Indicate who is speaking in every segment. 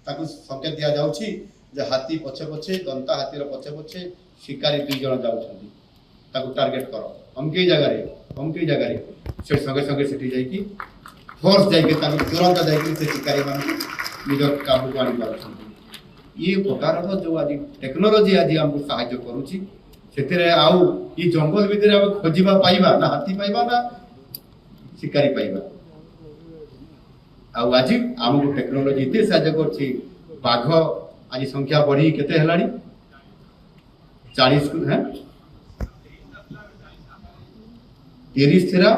Speaker 1: संकेत दि जाउछि जे हाथी पछे पछे दंता हाथीर पछे पछे शिकारी 2 जण जाउछन्ती टार्गेट कर अमके जगह से संगे संगे सेठी जाइकी फोर्स जाइके तुरंत जाइके से शिकारी मान निज काबू को आनी पारछन्ती ये प्रकार जो आज टेक्नोलॉजी आज हमको सहायता करूची सेतिरे आउ ई जंगल भितर हम खोजिबा पाइबा ना हाथी पाइबा ना शिकारी पाइबा आउ आज हमको टेक्नोलॉजी इते सहायता करछि बाघ आज संख्या बढ़ी केते हलाडी 40 को है 30 थिरा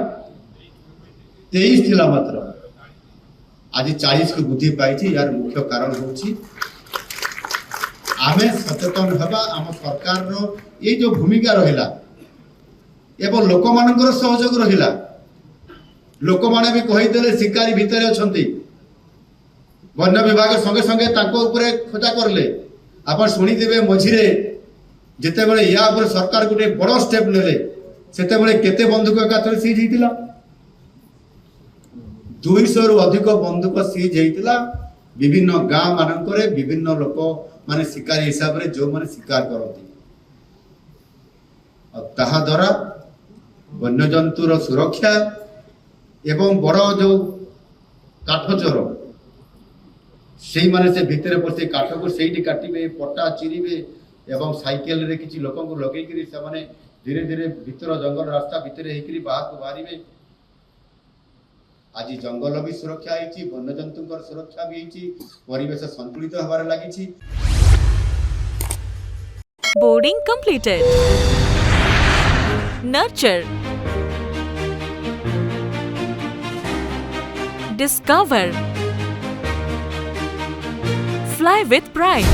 Speaker 1: 23 थिला मात्र आज 40 को वृद्धि पाई यार मुख्य कारण होछि आमे सचेतन हबा आम सरकार रो ये जो भूमिका रहिला एवं लोक मानकर सहयोग रहिला लोक माने भी कहि देले शिकारी भितर अछंती वन विभाग संगे संगे ताको ऊपर खोजा करले आपण सुनी देबे मझिरे जेते बेले या ऊपर सरकार गुटे बड़ स्टेप लेले सेते बेले केते बंदूक एकाथरे सीज हेतिला 200 रु अधिक बंदूक सीज हेतिला विभिन्न गांव मानकरे विभिन्न लोक माने शिकारी हिसाब रे जो माने शिकार करती ताहा द्वारा वन्य जंतुर सुरक्षा एवं बड़ जो काठ चोर से माने से भितर पसे काठ को सेठी काटिबे पट्टा चिरिबे एवं साइकेल रे किछि लोकन को लगै करी से माने धीरे धीरे भीतर जंगल रास्ता भितर हेकरी बाहर को बाहरिबे आज जंगल भी सुरक्षा होती वन्य जंतु सुरक्षा भी होती परिवेश संतुलित हबार लागिछि
Speaker 2: boarding completed nurture discover fly with pride